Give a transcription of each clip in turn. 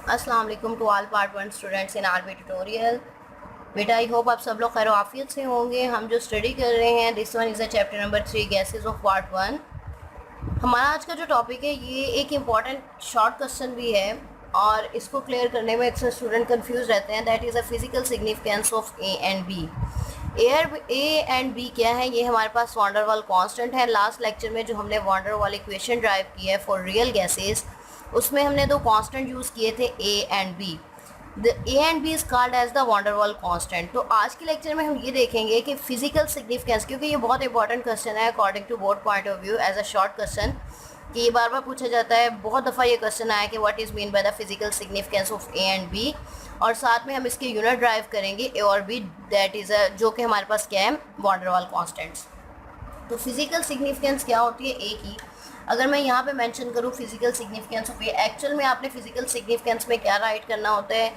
अस्सलाम वालेकुम to all part one students in RB tutorial. बेटा आई होप आप सब लोग खैर आफियत से होंगे। हम जो स्टडी कर रहे हैं this one is the chapter number 3 gases of part one. हमारा आज का जो टॉपिक है ये एक इम्पॉर्टेंट शॉर्ट क्वेश्चन भी है और इसको क्लियर करने में अक्सर स्टूडेंट कंफ्यूज रहते हैं। That is a physical significance of a and b. A and b क्या है? ये हमारे पास वॉन डेर वाल कांस्टेंट है। लास्ट लेक्चर में जो हमने van der Waals equation derive की है फॉर रियल गैसेस, उसमें हमने दो कांस्टेंट यूज़ किए थे a and b. The a and b is called as the van der Waals constant. तो आज के लेक्चर में हम ये देखेंगे कि फिजिकल सिग्निफिकेंस, क्योंकि ये बहुत इंपॉर्टेंट क्वेश्चन है according to both point of view as a short question, कि ये बार बार पूछा जाता है। बहुत दफ़ा ये क्वेश्चन आया कि what is mean by the physical significance of a and b, और साथ में हम इसके यूनिट ड्राइव करेंगे ए और बी, दैट इज़ जो कि हमारे पास क्या है, वॉन डेर वाल कांस्टेंट्स। तो फिजिकल सिग्निफिकेंस क्या होती है ए की? अगर मैं यहाँ पे मेंशन करूँ physical significance of A, actual में आपने फिजिकल सिग्निफिकेंस में क्या राइट करना होता है,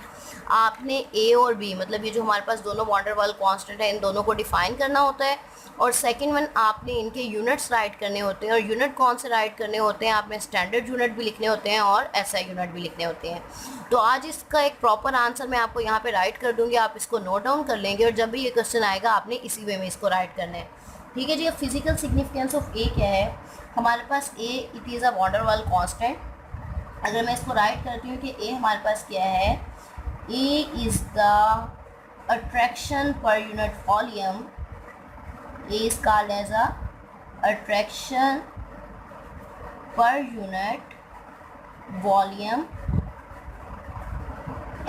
आपने ए और बी, मतलब ये जो हमारे पास दोनों वॉन डेर वाल कांस्टेंट है, इन दोनों को डिफाइन करना होता है। और सेकंड वन, आपने इनके यूनिट्स राइट करने होते हैं। और यूनिट कौन से राइट करने होते हैं? आपने स्टैंडर्ड यूनिट भी लिखने होते हैं और एसआई यूनिट भी लिखने होते हैं। तो आज इसका एक प्रॉपर आंसर मैं आपको यहाँ पे राइट कर दूँगी, आप इसको नोट डाउन कर लेंगे और जब भी ये क्वेश्चन आएगा आपने इसी वे में इसको राइट करना है। ठीक है जी। अब फिजिकल सिग्निफिकेंस ऑफ ए क्या है? हमारे पास a it is a van der Waals constant. अगर मैं इसको राइट करती हूँ कि ए हमारे पास क्या है, A is the attraction per unit volume. A is called as a attraction per unit volume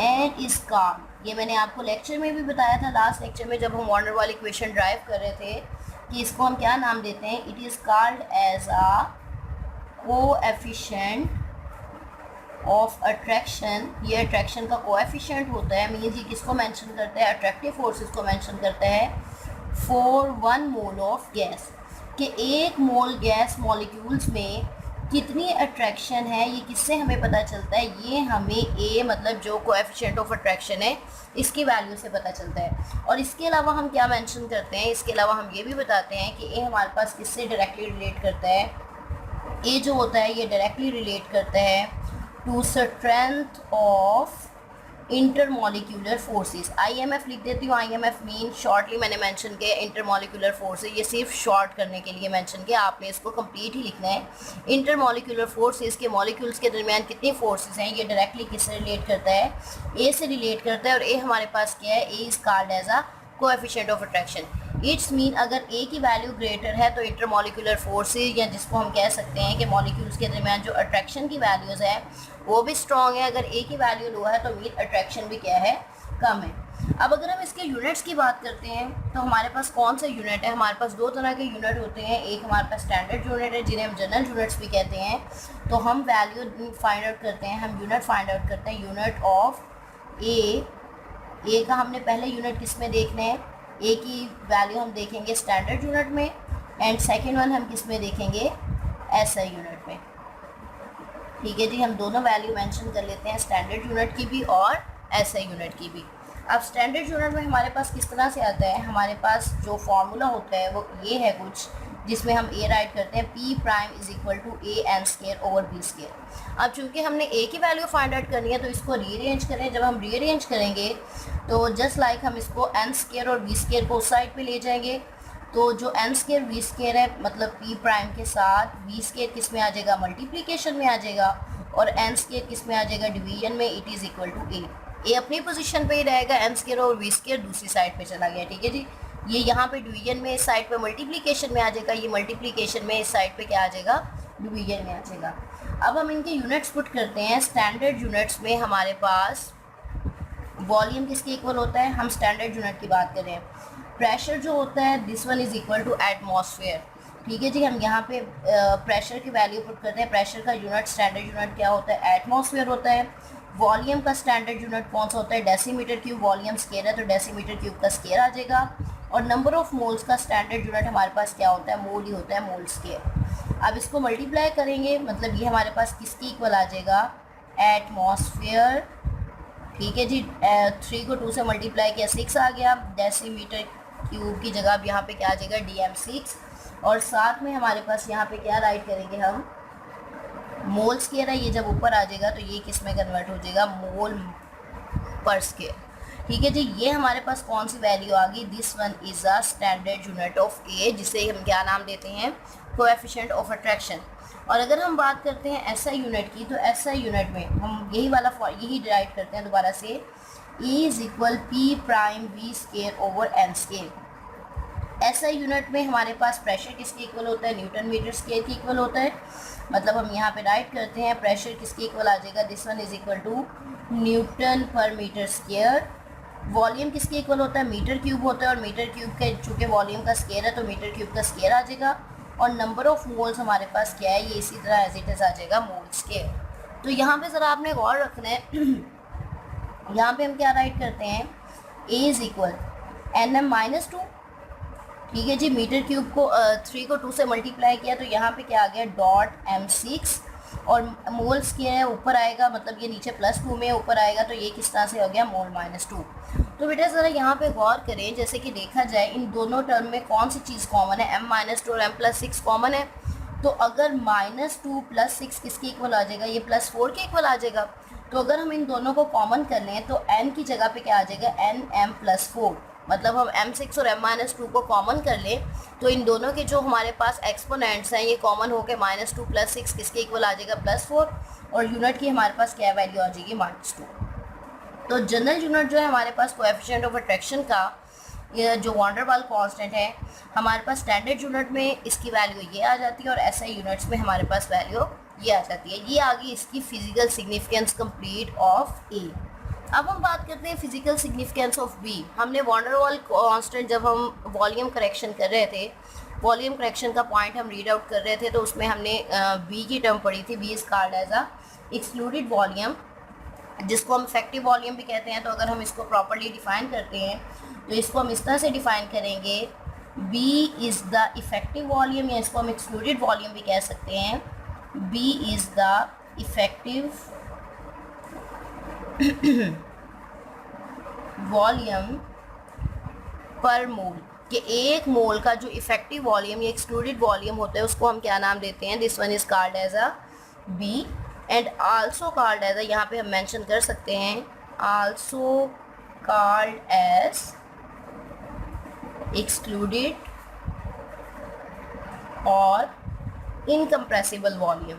and is called, ये मैंने आपको लेक्चर में भी बताया था, लास्ट लेक्चर में जब हम van der Waals equation derive कर रहे थे, कि इसको हम क्या नाम देते हैं, it is called as a coefficient of attraction. ये अट्रैक्शन का कोएफिशिएंट होता है, मीन्स ये किसको मेंशन करता है, अट्रैक्टिव फोर्सेस को मेंशन करता है फॉर 1 मोल ऑफ गैस, कि 1 मोल गैस मॉलिक्यूल्स में कितनी अट्रैक्शन है। ये किससे हमें पता चलता है? ये हमें ए, मतलब जो कोएफिशिएंट ऑफ अट्रैक्शन है, इसकी वैल्यू से पता चलता है। और इसके अलावा हम क्या मेंशन करते हैं, इसके अलावा हम ये भी बताते हैं कि ए हमारे पास किससे डायरेक्टली रिलेट करता है। ए जो होता है ये डायरेक्टली रिलेट करता है to strength of intermolecular forces. IMF लिख देती हूँ। आईएमएफ मीन शॉर्टली मैंने मेंशन किया इंटरमॉलिक्यूलर फोर्सेस, ये सिर्फ शॉर्ट करने के लिए मेंशन किया, आपने इसको कंप्लीट ही लिखना है। इंटरमॉलिक्यूलर फोर्सेस के मॉलिक्यूल्स के दरमियान कितनी फोर्सेस हैं, ये डायरेक्टली किससे रिलेट करता है, ए से रिलेट करता है। और ए हमारे पास क्या है, a is called as a coefficient of attraction. It's mean अगर ए की वैल्यू ग्रेटर है तो इंटरमॉलिक्यूलर फोर्सेस, या जिसको हम कह सकते हैं कि मॉलिक्यूल्स के दरमियान जो अट्रैक्शन की वैल्यूज़ है वो भी स्ट्रॉन्ग है। अगर ए की वैल्यू लो है तो मीन अट्रैक्शन भी क्या है, कम है। अब अगर हम इसके यूनिट्स की बात करते हैं तो हमारे पास कौन सा यूनिट है? हमारे पास दो तरह के यूनिट होते हैं। एक हमारे पास स्टैंडर्ड यूनिट है जिन्हें हम जनरल यूनिट्स भी कहते हैं। तो हम वैल्यू फाइंड आउट करते हैं, हम यूनिट फाइंड आउट करते हैं, यूनिट ऑफ ए का हमने पहले यूनिट किस में देखना है, ए की वैल्यू हम देखेंगे स्टैंडर्ड यूनिट में, एंड सेकेंड वन हम किस में देखेंगे, एसआई यूनिट में। ठीक है जी। हम दोनों वैल्यू मेंशन कर लेते हैं, स्टैंडर्ड यूनिट की भी और एसआई यूनिट की भी। अब स्टैंडर्ड यूनिट में हमारे पास किस तरह से आता है, हमारे पास जो फॉर्मूला होता है वो ये है कुछ, जिसमें हम ए राइट करते हैं, P prime is equal to a n square over b square. अब चूँकि हमने ए की वैल्यू फाइंड आउट करनी है तो इसको रीअरेंज करें। जब हम रीअरेंज करेंगे तो जस्ट लाइक हम इसको एन स्केयर और बी स्केयर को उस साइड पे ले जाएंगे। तो जो एन स्केयर वी स्केयर है, मतलब पी प्राइम के साथ वी स्केयर किस में आ जाएगा, मल्टीप्लिकेशन में आ जाएगा, और एन स्केयर किस में आ जाएगा, डिवीजन में। इट इज़ इक्वल टू ए अपनी पोजीशन पे ही रहेगा, एन स्केयर और वी स्केयर दूसरी साइड पे चला गया। ठीक है जी। ये यहाँ पे डिवीजन में इस साइड पे मल्टीप्लिकेशन में आ जाएगा, ये मल्टीप्लिकेशन में इस साइड पे क्या आ जाएगा, डिवीजन में आ जाएगा। अब हम इनके यूनिट्स पुट करते हैं। स्टैंडर्ड यूनिट्स में हमारे पास वॉल्यूम किसके इक्वल होता है, हम स्टैंडर्ड यूनिट की बात करें। प्रेशर जो होता है this one is equal to atmosphere. ठीक है जी। हम यहाँ पे प्रेशर की वैल्यू पुट करते हैं। प्रेशर का यूनिट स्टैंडर्ड यूनिट क्या होता है, एटमॉस्फेयर होता है। वॉल्यूम का स्टैंडर्ड यूनिट कौन सा होता है, डेसीमीटर क्यूब। वॉल्यूम स्केयर है तो डेसीमीटर क्यूब का स्केयर आ जाएगा। और नंबर ऑफ मोल्स का स्टैंडर्ड यूनिट हमारे पास क्या होता है, मोल ही होता है, मोल स्केयर। अब इसको मल्टीप्लाई करेंगे, मतलब ये हमारे पास किसकी इक्वल आ जाएगा, एटमॉस्फेयर। ठीक है जी। 3 को 2 से मल्टीप्लाई किया 6 आ गया। डेसीमीटर क्यूब की जगह अब यहाँ पे क्या आ जाएगा, DM6। और साथ में हमारे पास यहाँ पे क्या राइट करेंगे हम, मोल स्क्वायर है, ये जब ऊपर आ जाएगा तो ये किस में कन्वर्ट हो जाएगा, मोल पर स्क्वायर। ठीक है जी, ये हमारे पास कौन सी वैल्यू आ गई, this one is a standard unit of a, जिसे हम क्या नाम देते हैं, कोएफिशिएंट ऑफ अट्रैक्शन। और अगर हम बात करते हैं एसआई यूनिट की, तो एसआई यूनिट में हम यही डिराइव करते हैं दोबारा से, E is equal P prime V square over n square. SI unit में हमारे पास प्रेशर किसके इक्वल होता है, न्यूटन मीटर स्केयर के इक्वल होता है। मतलब हम यहाँ पे राइट करते हैं प्रेशर किसके इक्वल आ जाएगा, this one is equal to newton per metre square. Volume किसके इक्वल होता है, मीटर क्यूब होता है, और मीटर क्यूब के चूँकि वॉल्यूम का स्केयर है तो मीटर क्यूब का स्केयर आ जाएगा। और नंबर ऑफ मोल्स हमारे पास क्या है, ये इसी तरह एज इट इज आ जाएगा, मोल स्केयर। तो यहाँ पे ज़रा आपने गौर रखना है, यहाँ पे हम क्या राइट करते हैं, a is equal N m minus two. ठीक है जी, मीटर क्यूब को 3 को 2 से मल्टीप्लाई किया तो यहाँ पे क्या आ गया, डॉट m6, और मोल स्केयर है ऊपर आएगा, मतलब ये नीचे +2 में ऊपर आएगा, तो ये किस तरह से हो गया, मोल -2। तो बेटा ज़रा यहाँ पे गौर करें, जैसे कि देखा जाए इन दोनों टर्म में कौन सी चीज़ कॉमन है, m-2 और m+6 कॉमन है। तो अगर -2 + 6 किसके इक्वल आ जाएगा, ये +4 के इक्वल आ जाएगा। तो अगर हम इन दोनों को कॉमन कर लें तो n की जगह पे क्या आ जाएगा, nm+4। मतलब हम m6 और m-2 को कॉमन कर लें तो इन दोनों के जो हमारे पास एक्सपोनेंट्स हैं ये कॉमन होकर -2 + 6 किसके इक्वल आ जाएगा, +4, और यूनिट की हमारे पास क्या वैल्यू आ जाएगी, -2। तो जनरल यूनिट जो है हमारे पास कोएफिशिएंट ऑफ अट्रैक्शन का, ये जो वॉन डेर वाल कांस्टेंट है, हमारे पास स्टैंडर्ड यूनिट में इसकी वैल्यू ये आ जाती है और एसआई यूनिट्स में हमारे पास वैल्यू ये आ जाती है। ये आ गई इसकी फिजिकल सिग्निफिकेंस कंप्लीट ऑफ ए। अब हम बात करते हैं फिजिकल सिग्निफिकेंस ऑफ बी। हमने वॉन डेर वाल कांस्टेंट जब हम वॉल्यूम करेक्शन कर रहे थे, वॉल्यूम करेक्शन का पॉइंट हम रीड आउट कर रहे थे, तो उसमें हमने बी की टर्म पढ़ी थी, b is called as a excluded volume, जिसको हम इफेक्टिव वॉल्यूम भी कहते हैं। तो अगर हम इसको प्रॉपर्ली डिफाइन करते हैं तो इसको हम इस तरह से डिफाइन करेंगे, B is the effective volume, या इसको हम एक्सक्लूडेड वॉल्यूम भी कह सकते हैं। B is the effective volume per mole, कि एक मोल का जो इफेक्टिव वॉल्यूम या एक्सक्लूडेड वॉल्यूम होता है उसको हम क्या नाम देते हैं, this one is called as a B and also called as, यहाँ पे हम मेंशन कर सकते हैं, आल्सो कॉल्ड एज एक्सक्लूडेड और इनकम्प्रेसिबल वॉल्यूम।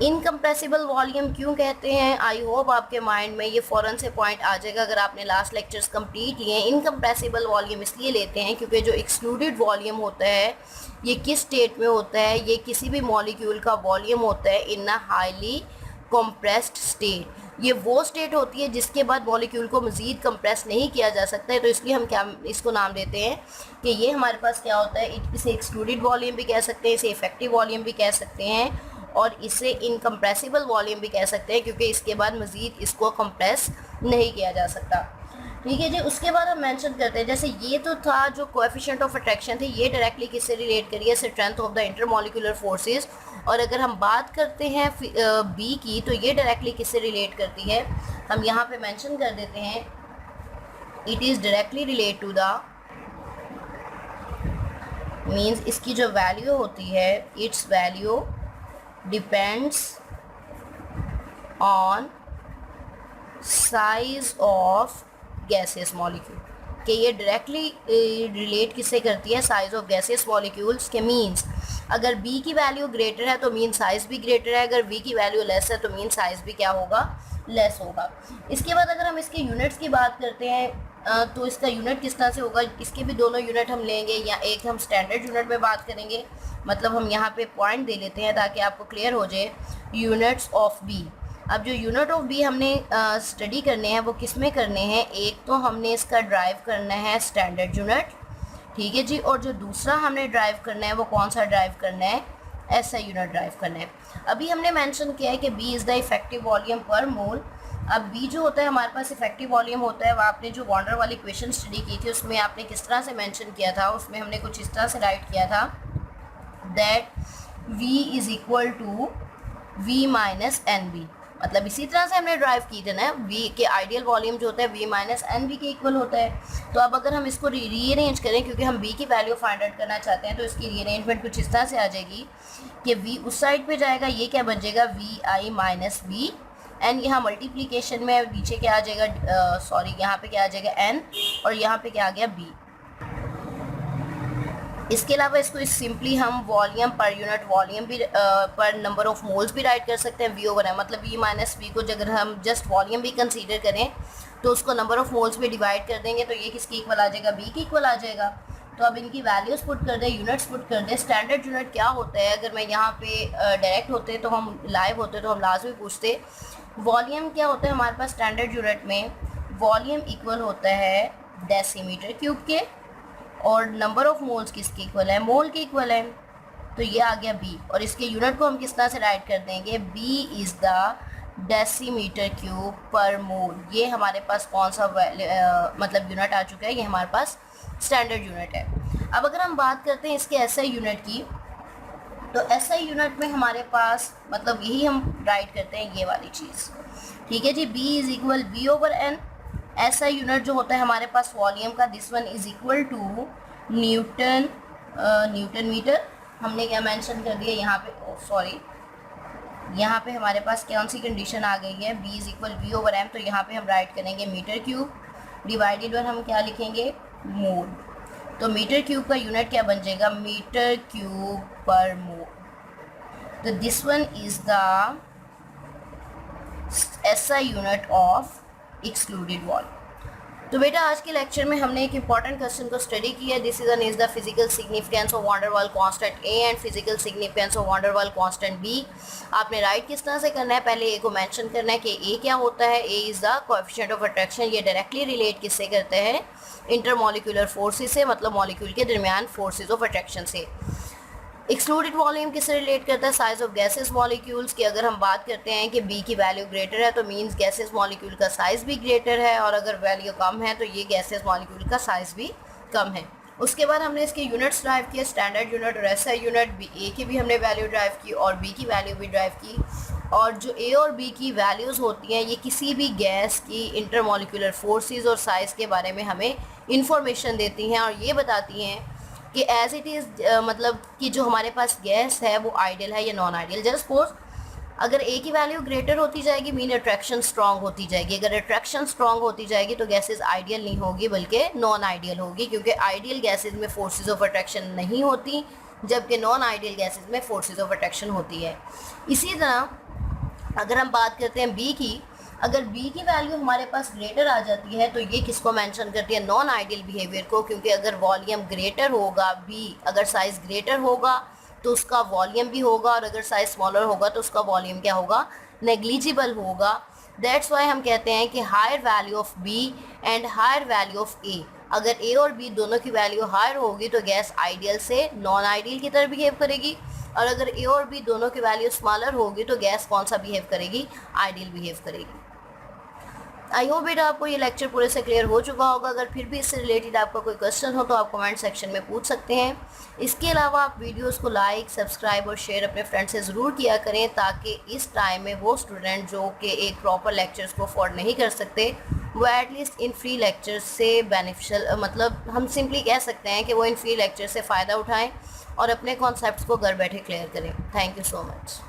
इनकम्प्रेसिबल वॉल्यूम क्यों कहते हैं, आई होप आपके माइंड में ये फ़ौरन से पॉइंट आ जाएगा अगर आपने लास्ट लेक्चर्स कंप्लीट लिए हैं। इनकम्प्रेसिबल वॉल्यूम इसलिए लेते हैं क्योंकि जो एक्सक्लूडेड वॉल्यूम होता है ये किस स्टेट में होता है, ये किसी भी मॉलिक्यूल का वॉल्यूम होता है इन अ हाईली कंप्रेस्ड स्टेट। ये वो स्टेट होती है जिसके बाद मॉलिक्यूल को मज़ीद कंप्रेस नहीं किया जा सकता है, तो इसलिए हम क्या इसको नाम देते हैं कि ये हमारे पास क्या होता है, इसे एक्सक्लूडेड वॉल्यूम भी कह सकते हैं, इसे इफेक्टिव वॉल्यूम भी कह सकते हैं, और इसे इनकम्प्रेसिबल वॉल्यूम भी कह सकते हैं क्योंकि इसके बाद मज़ीद इसको कंप्रेस नहीं किया जा सकता। ठीक है जी, उसके बाद हम मेंशन करते हैं, जैसे ये तो था जो कोएफिशिएंट ऑफ अट्रैक्शन थे, ये डायरेक्टली किससे रिलेट करिए, strength of the intermolecular forces. और अगर हम बात करते हैं बी की तो ये डायरेक्टली किससे रिलेट करती है, हम यहाँ पे मेंशन कर देते हैं, it is directly relate to the, means इसकी जो वैल्यू होती है, it's value depends on size of gases molecule, कि ये डायरेक्टली रिलेट किससे करती है, साइज ऑफ गैसेस मॉलिक्यूल्स के। मीन्स अगर B की वैल्यू ग्रेटर है तो मीन साइज भी ग्रेटर है, अगर B की वैल्यू लेस है तो मीन साइज भी क्या होगा, लेस होगा। इसके बाद अगर हम इसके यूनिट्स की बात करते हैं तो इसका यूनिट किस तरह से होगा, इसके भी दोनों यूनिट हम लेंगे, या एक हम स्टैंडर्ड यूनिट में बात करेंगे। मतलब हम यहाँ पे पॉइंट दे लेते हैं ताकि आपको क्लियर हो जाए, यूनिट्स ऑफ B। अब जो यूनिट ऑफ बी हमने स्टडी करने हैं वो किस में करने हैं, एक तो हमने इसका ड्राइव करना है स्टैंडर्ड यूनिट, ठीक है जी, और जो दूसरा हमने ड्राइव करना है वो कौन सा ड्राइव करना है, एसआई यूनिट ड्राइव करना है। अभी हमने मेंशन किया है कि b is the effective volume per mole. अब बी जो होता है हमारे पास इफेक्टिव वॉल्यूम होता है, वो आपने जो van der Waals equation study की थी उसमें आपने किस तरह से मेंशन किया था, उसमें हमने कुछ इस तरह से राइट किया था, that V is equal to V minus n b. मतलब इसी तरह से हमने ड्राइव की थी ना, v के आइडियल वॉल्यूम जो होता है v माइनस एन वी के इक्वल होता है। तो अब अगर हम इसको रीअरेंज करें, क्योंकि हम v की वैल्यू फाइंड आउट करना चाहते हैं, तो इसकी रीअरेंजमेंट कुछ इस तरह से आ जाएगी कि v उस साइड पे जाएगा, ये क्या बन जाएगा V i minus V n, यहाँ मल्टीप्लीकेशन में नीचे क्या आ जाएगा, सॉरी यहाँ पे क्या आ जाएगा एन, और यहाँ पे क्या आ गया बी। इसके अलावा इसको सिंपली हम वॉल्यूम पर यूनिट वॉल्यूम भी पर नंबर ऑफ मोल्स भी राइट कर सकते हैं, वी ओवर एम, मतलब वी माइनस वी को अगर हम जस्ट वॉल्यूम भी कंसीडर करें तो उसको नंबर ऑफ मोल्स भी डिवाइड कर देंगे, तो ये किसकी इक्वल आ जाएगा, बी की इक्वल आ जाएगा। तो अब इनकी वैल्यूज़ पुट कर दें, यूनिट्स पुट कर दें। स्टैंडर्ड यूनिट क्या होता है, अगर मैं यहाँ पे डायरेक्ट होते तो हम लाइव होते तो हम लाजमी पूछते। वॉल्यूम क्या होता है हमारे पास स्टैंडर्ड यूनिट में, वॉल्यूम इक्वल होता है डेसीमीटर क्यूब के, और नंबर ऑफ मोल्स किसके इक्वल है, मोल के इक्वल है। तो ये आ गया बी, और इसके यूनिट को हम किस तरह से राइट कर देंगे, b is the decimetre cube per mole. ये हमारे पास कौन सा मतलब यूनिट आ चुका है, ये हमारे पास स्टैंडर्ड यूनिट है। अब अगर हम बात करते हैं इसके एसआई यूनिट की, तो एसआई यूनिट में हमारे पास मतलब यही हम राइट करते हैं, ये वाली चीज़, ठीक है जी। B is equal we over n. SI unit जो होता है हमारे पास वॉल्यूम का, this one is equal to newton newton metre. हमने क्या मेंशन कर दिया यहाँ पे, सॉरी यहाँ पे हमारे पास कौन सी कंडीशन आ गई है, b is equal we over m, तो यहाँ पे हम राइट करेंगे मीटर क्यूब, डिवाइडेड बाय हम क्या लिखेंगे, मोल। तो मीटर क्यूब का यूनिट क्या बन जाएगा, मीटर क्यूब पर मोल। तो this one is the SI unit of excluded volume. तो बेटा आज के लेक्चर में हमने एक इंपॉर्टेंट क्वेश्चन को स्टडी किया। This is the physical significance of van der Waals constant a and physical significance of van der Waals constant b. आपने राइट किस तरह से करना है, पहले ए को मेंशन करना है कि ए क्या होता है। A is the coefficient of attraction. ये डायरेक्टली रिलेट किससे करते हैं, इंटरमॉलिक्यूलर फोर्सेस से, मतलब मॉलिक्यूल के दरमियान फोर्सेस ऑफ अट्रैक्शन से। एक्सक्लूडेड वॉल्यूम किससे रिलेट करता है, साइज ऑफ गैसेस मॉलिक्यूल्स की। अगर हम बात करते हैं कि बी की वैल्यू ग्रेटर है तो मींस गैसेस मॉलिक्यूल का साइज़ भी ग्रेटर है, और अगर वैल्यू कम है तो ये गैसेस मॉलिक्यूल का साइज़ भी कम है। उसके बाद हमने इसके यूनिट्स ड्राइव किए, स्टैंडर्ड यूनिट और एसआई यूनिट। बी ए की भी हमने वैल्यू ड्राइव की और बी की वैल्यू भी ड्राइव की। और जो ए और बी की वैल्यूज़ होती हैं, ये किसी भी गैस की इंटरमॉलिक्यूलर फोर्सेस और साइज़ के बारे में हमें इंफॉर्मेशन देती हैं, और ये बताती हैं कि एज इट इज़ मतलब कि जो हमारे पास गैस है वो आइडियल है या नॉन आइडियल। जस्ट सपोज अगर ए की वैल्यू ग्रेटर होती जाएगी मीन अट्रैक्शन स्ट्रॉन्ग होती जाएगी। अगर अट्रैक्शन स्ट्रॉन्ग होती जाएगी तो गैसेस आइडियल नहीं होगी बल्कि नॉन आइडियल होगी, क्योंकि आइडियल गैसेस में फोर्सेस ऑफ अट्रैक्शन नहीं होती, जबकि नॉन आइडियल गैसेस में फोर्सेस ऑफ अट्रैक्शन होती है। इसी तरह अगर हम बात करते हैं बी की, अगर बी की वैल्यू हमारे पास ग्रेटर आ जाती है तो ये किसको मेंशन करती है, नॉन आइडियल बिहेवियर को, क्योंकि अगर वॉल्यूम ग्रेटर होगा, बी अगर साइज़ ग्रेटर होगा तो उसका वॉल्यूम भी होगा, और अगर साइज़ स्मॉलर होगा तो उसका वॉल्यूम क्या होगा, नेग्लिजिबल होगा। दैट्स वाई हम कहते हैं कि higher value of b and higher value of a. अगर ए और बी दोनों की वैल्यू हायर होगी तो गैस आइडियल से नॉन आइडियल की तरह बिहेव करेगी, और अगर ए और बी दोनों की वैल्यू स्मॉलर होगी तो गैस कौन सा बिहेव करेगी, आइडियल बिहेव करेगी। आई होप बेटा आपको ये लेक्चर पूरे से क्लियर हो चुका होगा। अगर फिर भी इससे रिलेटेड आपका कोई क्वेश्चन हो तो आप कमेंट सेक्शन में पूछ सकते हैं। इसके अलावा आप वीडियोस को लाइक, सब्सक्राइब और शेयर अपने फ्रेंड से ज़रूर किया करें, ताकि इस टाइम में वो स्टूडेंट जो कि एक प्रॉपर लेक्चर्स को अफोर्ड नहीं कर सकते वो एटलीस्ट इन फ्री लेक्चर्स से बेनिफिशियल, मतलब हम सिंपली कह सकते हैं कि वो इन फ्री लेक्चर से फ़ायदा उठाएँ और अपने कॉन्सेप्ट्स को घर बैठे क्लियर करें। Thank you so much.